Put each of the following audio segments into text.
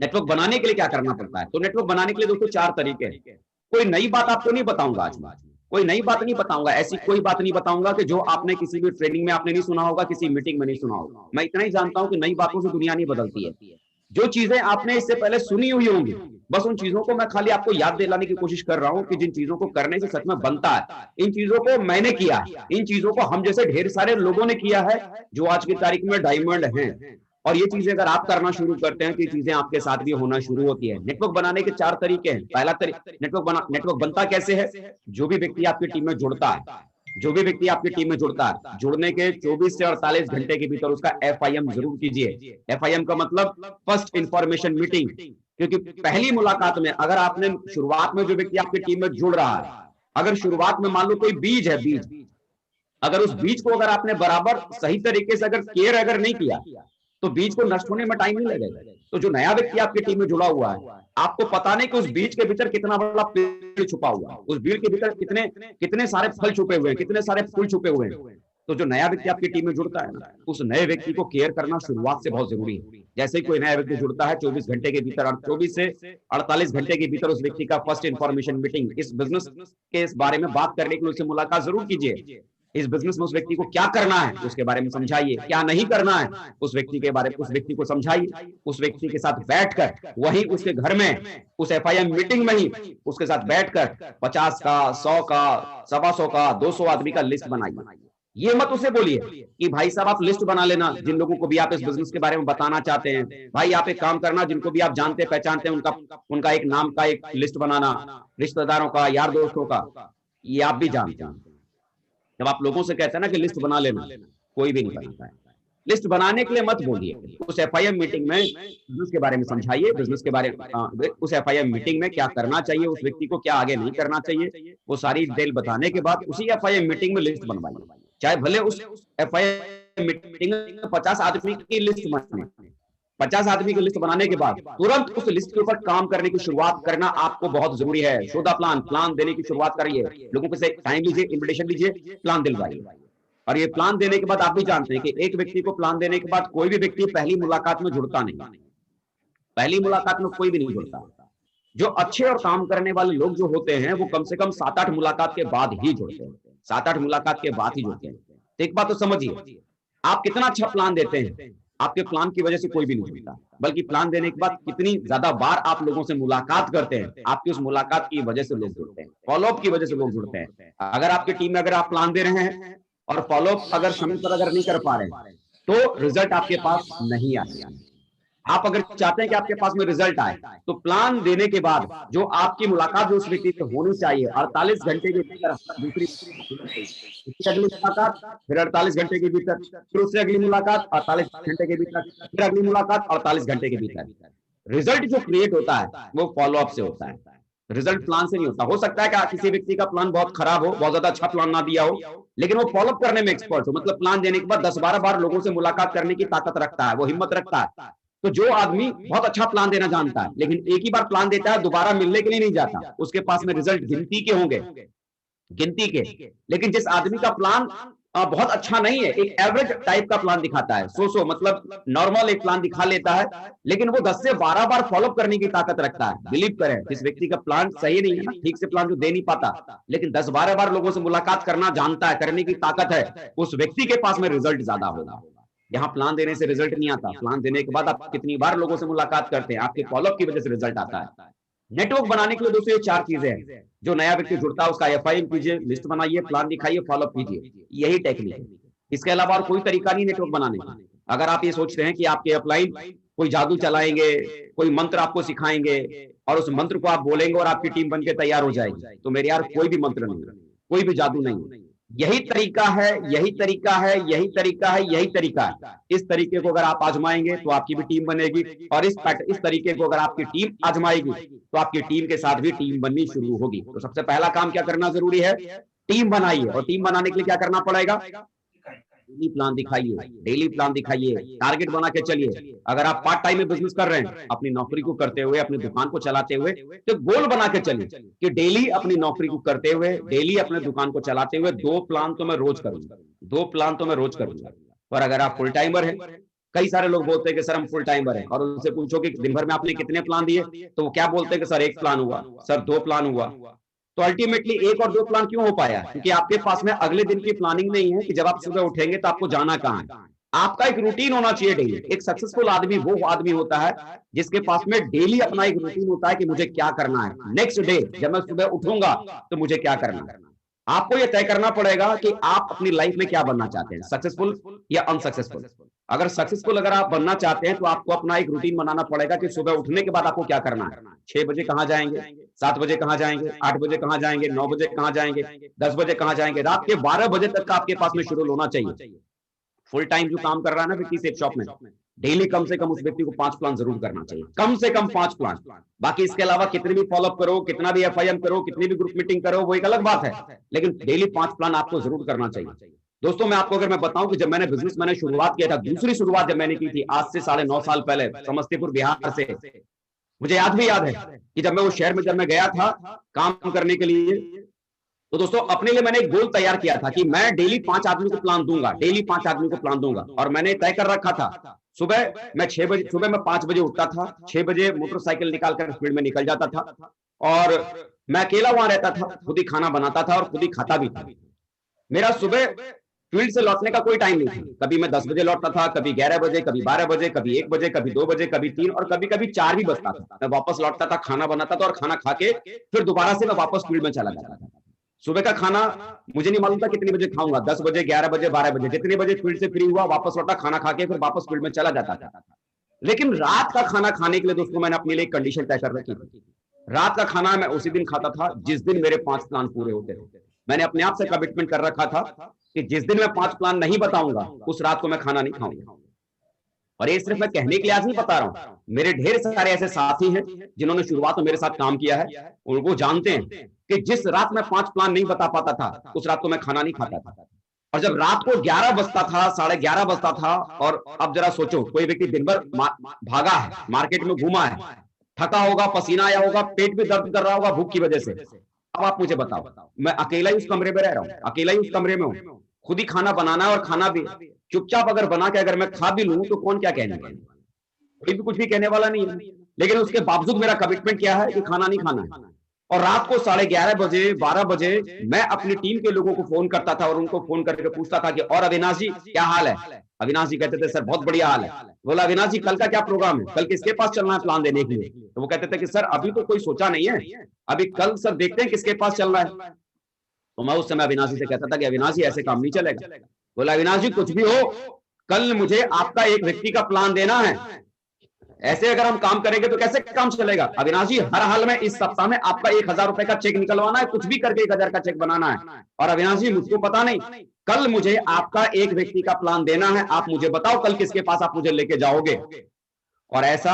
Network बनाने के लिए क्या करना पड़ता है? तो नेटवर्क बनाने के लिए दोस्तों 4 तरीके हैं। कोई नई बात आपको नहीं बताऊंगा आज मैं, कोई नई बात नहीं बताऊंगा, ऐसी कोई बात नहीं बताऊंगा कि जो आपने किसी भी ट्रेनिंग में आपने नहीं सुना होगा, किसी मीटिंग में नहीं सुना होगा। मैं इतना ही जानता हूं कि नई बातों से दुनिया नहीं बदलती है। जो चीजें आपने इससे पहले सुनी हुई होंगी, बस उन चीजों को मैं खाली आपको याद दिलाने की कोशिश कर रहा हूं कि जिन चीजों को करने से सच में बनता है, इन चीजों को मैंने किया है, इन चीजों को हम जैसे ढेर सारे लोगों ने किया है जो आज की तारीख में डायमंड हैं। और ये चीजें अगर आप करना शुरू करते हैं तो ये चीजें आपके साथ भी होना शुरू होती है। नेटवर्क बनाने के 4 तरीके हैं। पहला तरीका, नेटवर्क बनता कैसे है? जो भी व्यक्ति आपकी टीम में जुड़ता है, जो भी व्यक्ति आपकी टीम में जुड़ता है, जुड़ने के 24 से 48 घंटे के भीतर उसका FIM जरूर कीजिए। FIM का मतलब फर्स्ट इंफॉर्मेशन मीटिंग। क्योंकि पहली मुलाकात में अगर आपने शुरुआत में जो व्यक्ति आपकी टीम में जुड़ रहा है, अगर शुरुआत में मान लो कोई बीज है, बीज, अगर उस बीज को अगर आपने बराबर सही तरीके से अगर केयर अगर नहीं किया तो बीज को नष्ट होने में टाइम नहीं लगेगा। तो जो नया व्यक्ति आपकी टीम में जुड़ा हुआ है, आपको पता नहीं कि उस बीज के भीतर कितना बड़ा पेड़ छुपा हुआ है, उस बीज के भीतर कितने कितने सारे फल छुपे हुए हैं, कितने सारे फूल छुपे हुए हैं। तो जो नया व्यक्ति आपकी टीम में जुड़ता है ना, उस नए व्यक्ति को केयर करना शुरुआत से बहुत जरूरी है। जैसे ही कोई नया व्यक्ति जुड़ता है 24 घंटे के भीतर, 24 से 48 घंटे के भीतर उस व्यक्ति का फर्स्ट इंफॉर्मेशन मीटिंग, इस बिजनेस के इस बारे में बात करने के लिए उससे मुलाकात जरूर कीजिए। इस बिजनेस में उस व्यक्ति को क्या करना है उसके बारे में समझाइए, क्या नहीं करना है उस व्यक्ति के बारे में उस व्यक्ति को समझाइए। उस व्यक्ति के साथ बैठकर वही उसके घर में उस FIM मीटिंग में ही उसके साथ बैठकर 50 का, 100 का, 125 का, 200 आदमी का लिस्ट बनाइए। ये मत उसे बोलिए कि भाई साहब आप लिस्ट बना लेना, जिन लोगों को भी आप इस बिजनेस के बारे में बताना चाहते हैं, भाई आप एक काम करना, जिनको भी आप जानते पहचानते हैं उनका एक नाम का एक लिस्ट बनाना, रिश्तेदारों का, यार दोस्तों का। ये आप भी जानते हैं। जब आप लोगों से कहते हैं ना कि लिस्ट बना लेना, कोई भी नहीं बनाता है। लिस्ट बनाने के लिए मत बोलिए, उस FIM मीटिंग में बिजनेस के बारे में समझाइए, बिजनेस के बारे में उस FIM मीटिंग में क्या करना चाहिए, उस व्यक्ति को क्या आगे नहीं करना चाहिए, वो सारी डिटेल बताने के बाद उसी FIM मीटिंग में लिस्ट बनवाइए। चाहे भले उस FIM मीटिंग में 50 आदमी की लिस्ट बने, 50 आदमी की लिस्ट बनाने के बाद तुरंत उस लिस्ट के ऊपर काम करने की शुरुआत करना आपको बहुत जरूरी है। शो द प्लान देने की शुरुआत करिए, लोगों को से टाइम लीजिए, इन्विटेशन लीजिए, प्लान दिलवाइए। और ये प्लान देने के बाद आप भी जानते हैं कि एक व्यक्ति को प्लान देने के बाद कोई भी व्यक्ति पहली मुलाकात में जुड़ता नहीं, पहली मुलाकात में कोई भी नहीं जुड़ता। जो अच्छे और काम करने वाले लोग जो होते हैं वो कम से कम 7-8 मुलाकात के बाद ही जुड़ते हैं, 7-8 मुलाकात के बाद ही जुड़ते हैं। तो एक बात तो समझिए, आप कितना अच्छा प्लान देते हैं, आपके प्लान की वजह से कोई भी नहीं जुड़ता, बल्कि प्लान देने के बाद कितनी ज्यादा बार आप लोगों से मुलाकात करते हैं, आपकी उस मुलाकात की वजह से लोग जुड़ते हैं, फॉलोअप की वजह से लोग जुड़ते हैं। अगर आपकी टीम में अगर आप प्लान दे रहे हैं और फॉलोअप अगर समय पर अगर नहीं कर पा रहे हैं तो रिजल्ट आपके पास नहीं आएगा। आप अगर चाहते हैं कि आपके पास में रिजल्ट आए तो प्लान देने के बाद जो आपकी मुलाकात जो उस व्यक्ति से होनी चाहिए 48 घंटे के भीतर दूसरी, अगली मुलाकात, फिर 48 घंटे के भीतर, फिर उससे अगली मुलाकात 48 घंटे के भीतर, फिर अगली मुलाकात 48 घंटे के भीतर। रिजल्ट जो क्रिएट होता है वो फॉलोअप से होता है, रिजल्ट प्लान से नहीं होता। हो सकता है कि किसी व्यक्ति का प्लान बहुत खराब हो, बहुत ज्यादा अच्छा प्लान ना दिया हो, लेकिन वो फॉलोअप करने में एक्सपर्ट हो, मतलब प्लान देने के बाद 10-12 बार लोगों से मुलाकात करने की ताकत रखता है, वो हिम्मत रखता है। तो जो आदमी बहुत अच्छा प्लान देना जानता है लेकिन एक ही बार प्लान देता है, दोबारा मिलने के लिए नहीं जाता, उसके पास में रिजल्ट गिनती के होंगे, गिनती के। लेकिन जिस आदमी का प्लान बहुत अच्छा नहीं है, एक एवरेज टाइप का प्लान दिखाता है, सो मतलब नॉर्मल एक प्लान दिखा लेता है, लेकिन वो 10 से 12 बार फॉलोअप करने की ताकत रखता है। बिलीव करें, जिस व्यक्ति का प्लान सही नहीं है ना, ठीक से प्लान जो दे नहीं पाता, लेकिन 10-12 बार लोगों से मुलाकात करना जानता है, करने की ताकत है, उस व्यक्ति के पास में रिजल्ट ज्यादा होगा। यहाँ प्लान देने से रिजल्ट नहीं आता, प्लान देने के बाद आप कितनी बार लोगों से मुलाकात करते हैं, आपके फॉलोअप की वजह से रिजल्ट आता है। नेटवर्क बनाने के लिए दोस्तों ये 4 चीजें हैं। जो नया व्यक्ति जुड़ता है उसका FIM कीजिए, लिस्ट बनाइए, प्लान दिखाइए, फॉलोअप कीजिए, यही टेक्निक है। इसके अलावा और कोई तरीका नहीं नेटवर्क बनाने का। अगर आप ये सोचते हैं कि आपके अपलाइन कोई जादू चलाएंगे, कोई मंत्र आपको सिखाएंगे और उस मंत्र को आप बोलेंगे और आपकी टीम बनके तैयार हो जाएगी, तो मेरे यार कोई भी मंत्र नहीं, कोई भी जादू नहीं। यही तरीका है, यही तरीका है, यही तरीका है, यही तरीका है। इस तरीके को अगर आप आजमाएंगे तो आपकी भी टीम बनेगी, और इस तरीके को अगर आपकी टीम आजमाएगी तो आपकी टीम के साथ भी टीम बननी शुरू होगी। तो सबसे पहला काम क्या करना जरूरी है, टीम बनाइए। और टीम बनाने के लिए क्या करना पड़ेगा, डेली प्लान दिखाइए, डेली प्लान दिखाइए, टारगेट बना के चलिए। अगर आप पार्ट टाइम में बिजनेस कर रहे हैं, अपनी नौकरी को करते हुए, अपनी दुकान को चलाते हुए, तो गोल बना के चलिए कि डेली अपनी नौकरी को करते हुए, डेली अपने दुकान को चलाते हुए 2 प्लान तो मैं रोज करूंगा, 2 प्लान तो मैं रोज करूंगा। और अगर आप फुल टाइमर हैं कई सारे लोग बोलते हैं कि सर हम फुल टाइमर हैं, और उनसे पूछो कि दिन भर में आपने कितने प्लान दिए, तो वो क्या बोलते हैं कि सर 1 प्लान हुआ, सर 2 प्लान हुआ। तो अल्टीमेटली 1 और 2 प्लान क्यों हो पाया? क्योंकि आपके पास में अगले दिन की प्लानिंग नहीं है कि जब आप सुबह उठेंगे तो आपको जाना कहाँ है। आपका एक रूटीन होना चाहिए डेली। एक सक्सेसफुल आदमी वो आदमी होता है जिसके पास में डेली अपना एक रूटीन होता है कि मुझे क्या करना है, नेक्स्ट डे जब मैं सुबह उठूंगा तो मुझे क्या करना है। आपको यह तय करना पड़ेगा कि आप अपनी लाइफ में क्या बनना चाहते हैं, सक्सेसफुल या अनसक्सेसफुल। अगर सक्सेसफुल अगर आप बनना चाहते हैं तो आपको अपना एक रूटीन बनाना पड़ेगा कि सुबह उठने के बाद आपको क्या करना है। 6 बजे कहां जाएंगे, 7 बजे कहां जाएंगे, 8 बजे कहां जाएंगे, 9 बजे कहां जाएंगे, 10 बजे कहां जाएंगे, रात के 12 बजे तक का आपके पास में शेड्यूल होना चाहिए। फुल टाइम जो काम कर रहा है ना व्यक्ति सेफ शॉप में, डेली कम से कम उस व्यक्ति को 5 प्लान जरूर करना चाहिए, कम से कम 5 प्लान। बाकी इसके अलावा कितने भी फॉलोअप करो, कितना भी एफआईएम करो, कितनी भी ग्रुप मीटिंग करो, वो एक अलग बात है, लेकिन डेली 5 प्लान आपको जरूर करना चाहिए। दोस्तों मैं आपको अगर मैं बताऊं कि जब मैंने बिजनेस मैंने शुरुआत किया था, दूसरी शुरुआत जब मैंने की थी आज से 9.5 साल पहले समस्तीपुर बिहार से, मुझे याद है कि जब मैं वो शहर में जब मैं गया था काम करने के लिए, तो दोस्तों अपने लिए मैंने एक गोल तैयार किया था कि मैं डेली 5 आदमी को प्लान दूंगा, डेली 5 आदमी को प्लान दूंगा। और मैंने तय कर रखा था सुबह मैं 6 बजे, सुबह मैं 5 बजे उठता था, 6 बजे मोटरसाइकिल निकालकर फील्ड में निकल जाता था, और मैं अकेला वहां रहता था, खुद ही खाना बनाता था और खुद ही खाता भी था। मेरा सुबह फील्ड से लौटने का कोई टाइम नहीं था, कभी मैं 10 बजे लौटता था, कभी 11 बजे, कभी 12 बजे, कभी 1 बजे, कभी 2 बजे, कभी 3 और कभी कभी 4 भी बजता था। मैं वापस लौटता था, खाना बनाता था और खाना खा के फिर दोबारा से मैं वापस फील्ड में चला जाता था। सुबह का खाना मुझे नहीं मालूम था कितने बजे खाऊंगा, 10 बजे, 11 बजे, 12 बजे, जितने बजे फील्ड से फ्री हुआ वापस लौटा, खाना खा के फिर वापस फील्ड में चला जाता था। लेकिन रात का खाना खाने के लिए दोस्तों मैंने अपने लिए एक कंडीशन तय कर रखी थी। रात का खाना मैं उसी दिन खाता था जिस दिन मेरे 5 प्लान पूरे होते थे। मैंने अपने आप से कमिटमेंट कर रखा था कि जिस दिन मैं 5 प्लान नहीं बताऊंगा उस रात को मैं खाना नहीं खाऊंगा। और ये सिर्फ मैं कहने के लिए आज नहीं बता रहा हूं, मेरे ढेर सारे ऐसे साथी हैं जिन्होंने शुरुआत में मेरे साथ काम किया है और वो जानते हैं कि जिस रात मैं 5 प्लान नहीं बता पाता था उस रात को मैं खाना नहीं खाता था। और जब रात को 11 बजता था, 11:30 बजता था, और अब जरा सोचो कोई व्यक्ति दिन भर भागा है, मार्केट में घूमा है, थका होगा, पसीना आया होगा, पेट भी दर्द कर रहा होगा भूख की वजह से। अब आप मुझे बताओ, मैं अकेला ही उस कमरे में रह रहा हूँ, अकेला ही उस कमरे में हूँ, खुद ही खाना बनाना है और खाना भी चुपचाप अगर बना के अगर मैं खा भी लूं तो कौन क्या कहने वाला, कोई भी कुछ भी कहने वाला नहीं है। लेकिन उसके बावजूद मेरा कमिटमेंट क्या है कि खाना नहीं खाना है। और रात को 11:30 बजे, 12 बजे मैं अपनी टीम के लोगों को फोन करता था और उनको फोन करके पूछता था कि और अविनाश जी क्या हाल है। अविनाश जी कहते थे सर बहुत बढ़िया हाल है। बोला अविनाश जी कल का क्या प्रोग्राम है, कल किसके पास चलना है प्लान देने के लिए। तो वो कहते थे कि सर अभी तो कोई सोचा नहीं है, अभी कल सर देखते हैं किसके पास चलना है। तो मैं उस समय अविनाश जी से कहता था कि अविनाश जी ऐसे काम नहीं चलेगा। बोला अविनाश जी कुछ भी हो, कल मुझे आपका एक व्यक्ति का प्लान देना है, ऐसे अगर हम काम करेंगे तो कैसे काम चलेगा। अविनाश जी हर हाल में इस सप्ताह में आपका 1000 रुपए का चेक निकलवाना है, कुछ भी करके 1000 का चेक बनाना है। और अविनाश जी मुझको पता नहीं, कल मुझे आपका एक व्यक्ति का प्लान देना है, आप मुझे बताओ कल किसके पास आप मुझे लेके जाओगे। और ऐसा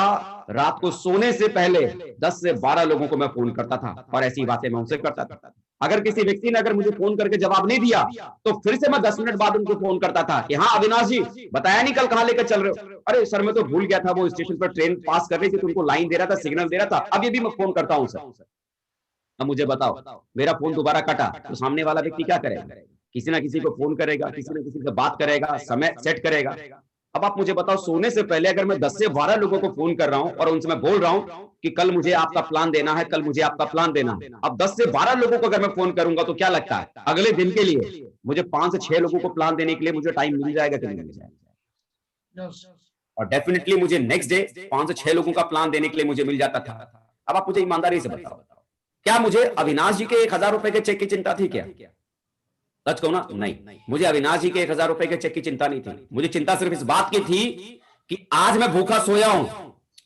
रात को सोने से पहले 10 से 12 लोगों को मैं फोन करता था और ऐसी बातें मैं उनसे करता था। अगर किसी व्यक्ति ने अगर मुझे फोन करके जवाब नहीं दिया तो फिर से मैं 10 मिनट बाद उनको फोन करता था कि हाँ अविनाश जी बताया नहीं कल कहां लेकर चल रहे हो। अरे सर मैं तो भूल गया था, वो स्टेशन पर ट्रेन पास कर रही थी तो उनको लाइन दे रहा था, सिग्नल दे रहा था, अब ये भी मैं फोन करता हूं सर। अब मुझे बताओ मेरा फोन दोबारा कटा तो सामने वाला व्यक्ति क्या करेगा, किसी ना किसी को फोन करेगा, किसी ना किसी से बात करेगा, समय सेट करेगा। अब आप मुझे बताओ सोने से पहले अगर मैं 10 से 12 लोगों को फोन कर रहा हूं और उनसे मैं बोल रहा हूं कि कल मुझे आपका प्लान देना है, कल मुझे आपका प्लान देना है। अब 10 से 12 लोगों को अगर मैं फोन करूंगा तो क्या लगता है अगले दिन के लिए मुझे 5 से 6 लोगों को प्लान देने के लिए मुझे टाइम मिल जाएगा कि नहीं मिल जाएगा। और डेफिनेटली मुझे नेक्स्ट डे 5 से 6 लोगों का प्लान देने के लिए मुझे मिल जाता था। अब आप मुझे ईमानदारी से बताओ क्या मुझे अविनाश जी के 1000 रुपए के चेक की चिंता थी क्या? सच कहूं ना, नहीं, मुझे अविनाश जी के 1000 रुपए के चेक की चिंता नहीं थी। मुझे चिंता सिर्फ इस बात की थी कि आज मैं भूखा सोया हूं,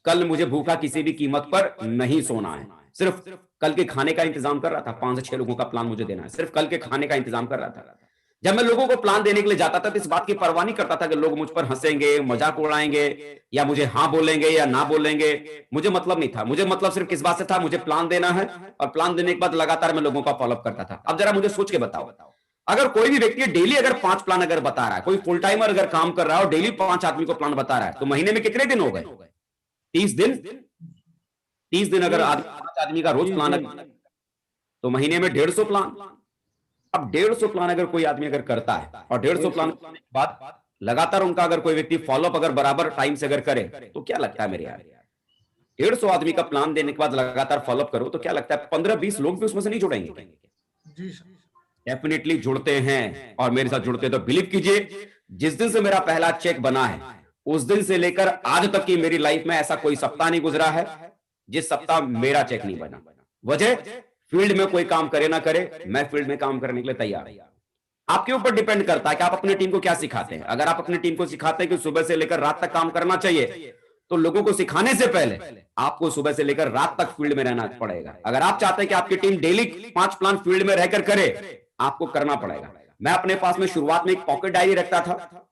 कल मुझे भूखा किसी भी कीमत पर नहीं सोना है। सिर्फ कल के खाने का इंतजाम कर रहा था, 5 से 6 लोगों का प्लान मुझे देना है, सिर्फ कल के खाने का इंतजाम कर रहा था। जब मैं लोगों को प्लान देने के लिए जाता था तो इस बात की परवाह नहीं करता था कि लोग मुझ पर हंसेंगे, मजाक उड़ाएंगे या मुझे हाँ बोलेंगे या ना बोलेंगे। मुझे मतलब नहीं था, मुझे मतलब सिर्फ किस बात से था, मुझे प्लान देना है और प्लान देने के बाद लगातार मैं लोगों का फॉलोअप करता था। अब जरा मुझे सोच के बताओ, अगर कोई भी व्यक्ति डेली अगर 5 प्लान अगर बता रहा है, कोई फुल टाइमर अगर काम कर रहा है और डेली 5 आदमी को प्लान बता रहा है तो महीने में कितने दिन हो गए? 30 दिन। 30 दिन अगर 5 आदमी का रोज प्लान तो महीने में 150 प्लान। अब 150 प्लान अगर कोई आदमी अगर करता है और 150 प्लान के बाद लगातार उनका अगर कोई व्यक्ति फॉलोअप अगर बराबर टाइम से अगर करे तो क्या लगता है मेरे यार, 150 आदमी का प्लान देने के बाद लगातार फॉलोअप करो तो क्या लगता है 15-20 लोग भी उसमें से नहीं जुड़ेंगे? जी सर। डेफिनेटली जुड़ते हैं, और मेरे साथ जुड़ते हैं तो बिलीव कीजिए, जिस दिन से मेरा पहला चेक बना है उस दिन से लेकर आज तक की मेरी लाइफ में ऐसा कोई सप्ताह नहीं गुजरा है जिस सप्ताह मेरा चेक नहीं बना। वजह, फील्ड में कोई काम करे ना करे, मैं फील्ड में काम करने के लिए तैयार हूं। आपके ऊपर डिपेंड करता है कि आप अपनी टीम को क्या सिखाते हैं। अगर आप अपनी टीम को सिखाते हैं कि सुबह से लेकर रात तक काम करना चाहिए, तो लोगों को सिखाने से पहले आपको सुबह से लेकर रात तक फील्ड में रहना पड़ेगा। अगर आप चाहते हैं कि आपकी टीम डेली 5 प्लान फील्ड में रहकर करे, आपको करना पड़ेगा। मैं अपने पास में शुरुआत में एक पॉकेट डायरी रखता था,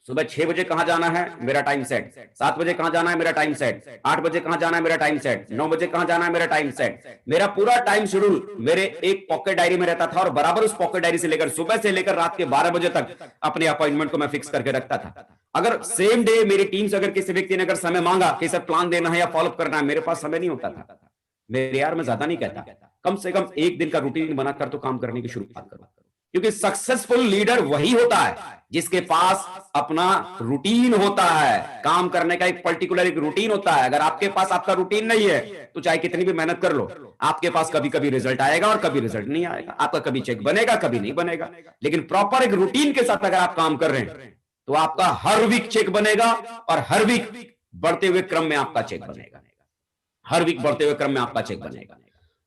सुबह 6 बजे कहां जाना है मेरा टाइम सेट, 7 बजे कहां जाना है मेरा टाइम सेट, 8 बजे कहां जाना है मेरा टाइम सेट, 9 बजे कहां जाना है मेरा टाइम सेट। मेरा पूरा टाइम शेड्यूल मेरे एक पॉकेट डायरी में रहता था, और बराबर उस पॉकेट डायरी से लेकर सुबह से लेकर रात के 12 बजे तक अपने अपॉइंटमेंट को मैं फिक्स करके रखता था। अगर सेम डे मेरी टीम से अगर किसी व्यक्ति ने अगर समय मांगा कि सर प्लान देना है या फॉलोअप करना है, मेरे पास समय नहीं होता था। मेरे यार मैं ज्यादा नहीं कहता, कम से कम एक दिन का रूटीन बनाकर तो काम करने की शुरुआत करो, क्योंकि सक्सेसफुल लीडर वही होता है जिसके पास अपना रूटीन होता है, काम करने का एक पर्टिकुलर एक रूटीन होता है। अगर आपके पास आपका रूटीन नहीं है तो चाहे कितनी भी मेहनत कर लो, आपके पास कभी कभी रिजल्ट आएगा और कभी रिजल्ट नहीं आएगा, आपका कभी चेक बनेगा कभी नहीं बनेगा। लेकिन प्रॉपर एक रूटीन के साथ अगर आप काम कर रहे हैं तो आपका हर वीक चेक बनेगा, और हर वीक बढ़ते हुए क्रम में आपका चेक बनेगा, हर वीक बढ़ते हुए क्रम में आपका चेक बनेगा।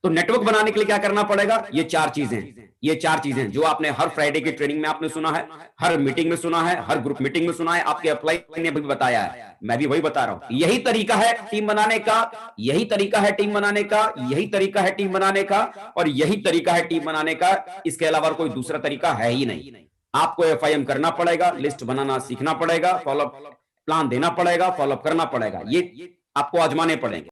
तो नेटवर्क बनाने के लिए क्या करना पड़ेगा? ये चार चीजें जो आपने हर फ्राइडे की ट्रेनिंग में आपने सुना है, हर मीटिंग में सुना है, हर ग्रुप मीटिंग में सुना है, आपके अपलाइन ने भी बताया है, मैं भी वही बता रहा हूं। यही तरीका है टीम बनाने का, यही तरीका है टीम बनाने का, यही तरीका है टीम बनाने का, और यही तरीका है टीम बनाने का। इसके अलावा कोई दूसरा तरीका है ही नहीं। आपको FIM करना पड़ेगा, लिस्ट बनाना सीखना पड़ेगा, फॉलोअप प्लान देना पड़ेगा, फॉलोअप करना पड़ेगा, ये आपको आजमाने पड़ेंगे।